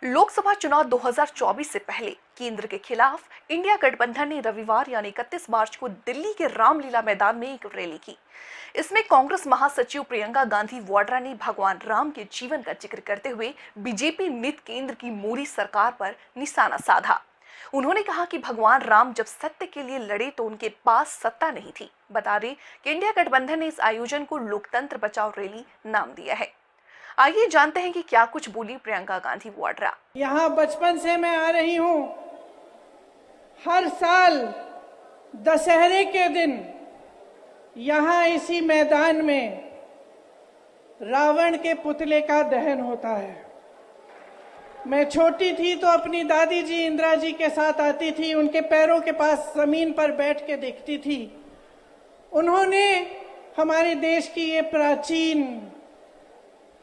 लोकसभा चुनाव 2024 से पहले केंद्र के खिलाफ इंडिया गठबंधन ने रविवार यानी 31 मार्च को दिल्ली के रामलीला मैदान में एक रैली की। इसमें कांग्रेस महासचिव प्रियंका गांधी वाड्रा ने भगवान राम के जीवन का जिक्र करते हुए बीजेपी नित केंद्र की मोदी सरकार पर निशाना साधा। उन्होंने कहा कि भगवान राम जब सत्य के लिए लड़े तो उनके पास सत्ता नहीं थी। बता दें कि इंडिया गठबंधन ने इस आयोजन को लोकतंत्र बचाओ रैली नाम दिया है। आइए जानते हैं कि क्या कुछ बोली प्रियंका गांधी वाड्रा। यहाँ बचपन से मैं आ रही हूँ। हर साल दशहरे के दिन यहाँ इसी मैदान में रावण के पुतले का दहन होता है। मैं छोटी थी तो अपनी दादी जी इंदिरा जी के साथ आती थी, उनके पैरों के पास जमीन पर बैठ के देखती थी। उन्होंने हमारे देश की ये प्राचीन,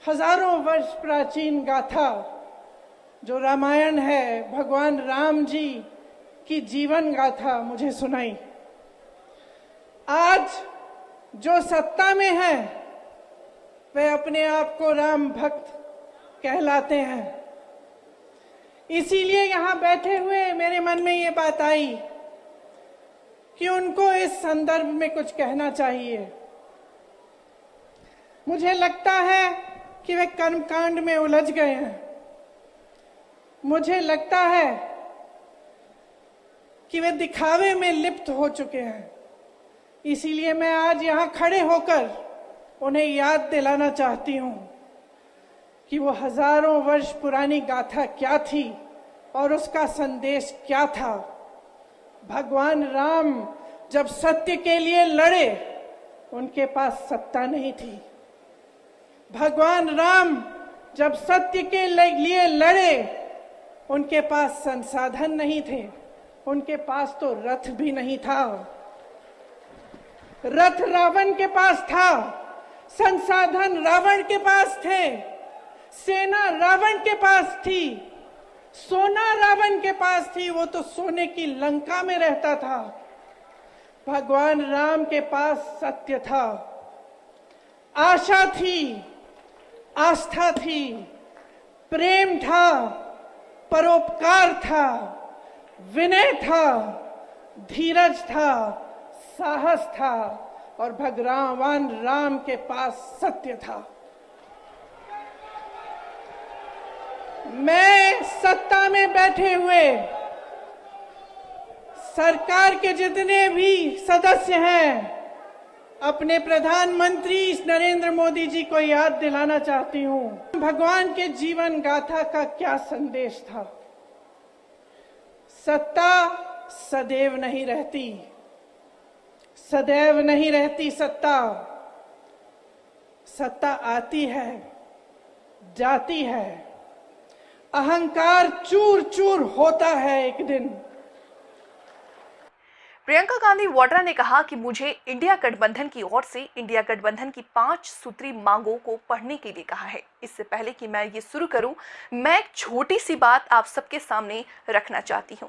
हजारों वर्ष प्राचीन गाथा जो रामायण है, भगवान राम जी की जीवन गाथा मुझे सुनाई। आज जो सत्ता में है वे अपने आप को राम भक्त कहलाते हैं। इसीलिए यहाँ बैठे हुए मेरे मन में ये बात आई कि उनको इस संदर्भ में कुछ कहना चाहिए। मुझे लगता है कि वे कर्मकांड में उलझ गए हैं। मुझे लगता है कि वे दिखावे में लिप्त हो चुके हैं। इसीलिए मैं आज यहाँ खड़े होकर उन्हें याद दिलाना चाहती हूँ कि वो हजारों वर्ष पुरानी गाथा क्या थी और उसका संदेश क्या था। भगवान राम जब सत्य के लिए लड़े उनके पास सत्ता नहीं थी। भगवान राम जब सत्य के लिए लड़े उनके पास संसाधन नहीं थे, उनके पास तो रथ भी नहीं था। रथ रावण के पास था, संसाधन रावण के पास थे, सेना रावण के पास थी, सोना रावण के पास थी, वो तो सोने की लंका में रहता था। भगवान राम के पास सत्य था, आशा थी, आस्था थी, प्रेम था, परोपकार था, विनय था, धीरज था, साहस था और भगवान राम के पास सत्य था। मैं सत्ता में बैठे हुए सरकार के जितने भी सदस्य हैं अपने प्रधानमंत्री नरेंद्र मोदी जी को याद दिलाना चाहती हूं, भगवान के जीवन गाथा का क्या संदेश था। सत्ता सदैव नहीं रहती, सदैव नहीं रहती सत्ता। सत्ता आती है, जाती है, अहंकार चूर चूर होता है एक दिन। प्रियंका गांधी वाड्रा ने कहा कि मुझे इंडिया गठबंधन की ओर से इंडिया गठबंधन की 5 सूत्री मांगों को पढ़ने के लिए कहा है। इससे पहले कि मैं ये शुरू करूं, मैं एक छोटी सी बात आप सबके सामने रखना चाहती हूं।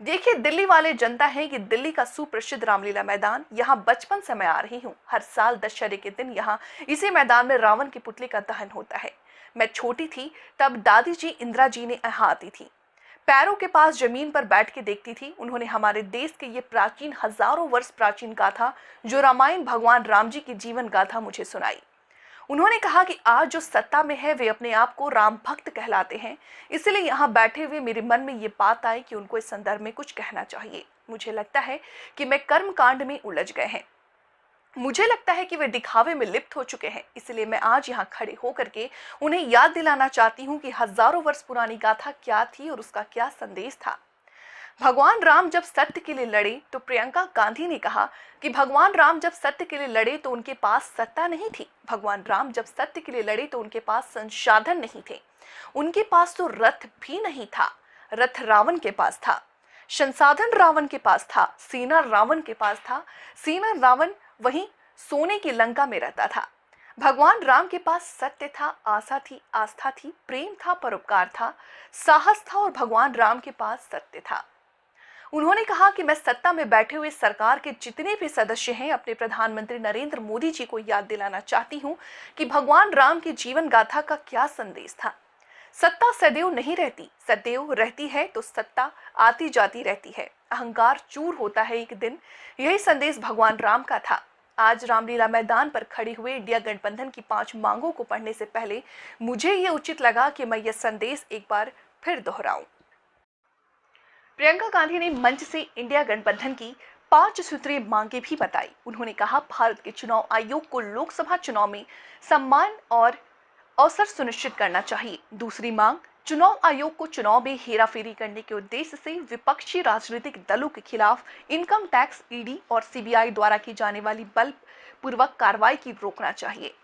देखिए, दिल्ली वाले जनता है कि दिल्ली का सुप्रसिद्ध रामलीला मैदान, यहाँ बचपन से मैं आ रही हूँ। हर साल दशहरे के दिन यहाँ इसी मैदान में रावण के पुतले का दहन होता है। मैं छोटी थी तब दादी जी इंदिरा जी ने यहाँ आती थी, पैरों के पास जमीन पर बैठ के देखती थी। उन्होंने हमारे देश के ये प्राचीन, हजारों वर्ष प्राचीन गाथा जो रामायण, भगवान राम जी की जीवन गाथा मुझे सुनाई। उन्होंने कहा कि आज जो सत्ता में है वे अपने आप को राम भक्त कहलाते हैं। इसलिए यहाँ बैठे हुए मेरे मन में ये बात आई कि उनको इस संदर्भ में कुछ कहना चाहिए। मुझे लगता है कि मैं कर्मकांड में उलझ गए हैं। मुझे लगता है कि वे दिखावे में लिप्त हो चुके हैं। इसलिए मैं आज यहाँ खड़े होकर के उन्हें याद दिलाना चाहती हूँ कि हजारों वर्ष पुरानी गाथा क्या थी और उसका क्या संदेश था। भगवान राम जब सत्य के लिए लड़े तो प्रियंका गांधी ने कहा कि भगवान राम जब सत्य के लिए लड़े तो उनके पास सत्ता नहीं थी। भगवान राम जब सत्य के लिए लड़े तो उनके पास संसाधन नहीं थे, उनके पास तो रथ भी नहीं था। रथ रावण के पास था, संसाधन रावण के पास था, सेना रावण के पास था, सेना रावण वहीं सोने की लंका में रहता था। भगवान राम के पास सत्य था, आशा थी, आस्था थी, प्रेम था, परोपकार था, साहस था और भगवान राम के पास सत्य था। उन्होंने कहा कि मैं सत्ता में बैठे हुए सरकार के जितने भी सदस्य हैं अपने प्रधानमंत्री नरेंद्र मोदी जी को याद दिलाना चाहती हूं कि भगवान राम की जीवन गाथा का क्या संदेश था। सत्ता सदैव नहीं रहती, सदैव रहती है तो सत्ता आती जाती रहती है, अहंकार चूर होता है एक दिन। यही संदेश भगवान राम का था। आज रामलीला मैदान पर खड़े हुए इंडिया गठबंधन की 5 मांगों को पढ़ने से पहले मुझे ये उचित लगा कि मैं ये संदेश एक बार फिर दोहराऊं। प्रियंका गांधी ने मंच से इंडिया गठबंधन की 5 सूत्रीय मांगे भी बताई। उन्होंने कहा, भारत के चुनाव आयोग को लोकसभा चुनाव में सम्मान और अवसर सुनिश्चित करना चाहिए। दूसरी मांग, चुनाव आयोग को चुनाव में हेराफेरी करने के उद्देश्य से विपक्षी राजनीतिक दलों के खिलाफ इनकम टैक्स, ईडी और सीबीआई द्वारा की जाने वाली बलपूर्वक कार्रवाई की रोकना चाहिए।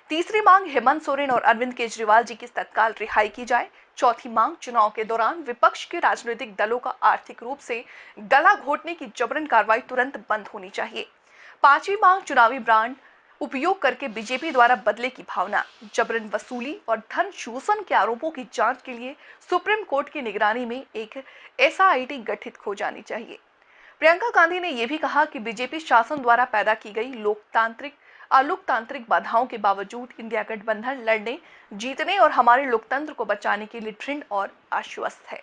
तीसरी मांग, हेमंत सोरेन और अरविंद केजरीवाल जी की तत्काल रिहाई की जाए। चौथी मांग, चुनाव के दौरान विपक्ष के राजनीतिक दलों का आर्थिक रूप से गला घोटने की जबरन कार्रवाई तुरंत बंद होनी चाहिए। पांचवी मांग, चुनावी ब्रांड उपयोग करके बीजेपी द्वारा बदले की भावना, जबरन वसूली और धन शोषण के आरोपों की जांच के लिए सुप्रीम कोर्ट की निगरानी में एक एसआईटी गठित हो जानी चाहिए। प्रियंका गांधी ने यह भी कहा कि बीजेपी शासन द्वारा पैदा की गई अलोकतांत्रिक बाधाओं के बावजूद इंडिया गठबंधन लड़ने, जीतने और हमारे लोकतंत्र को बचाने के लिए दृढ़ और आश्वस्त है।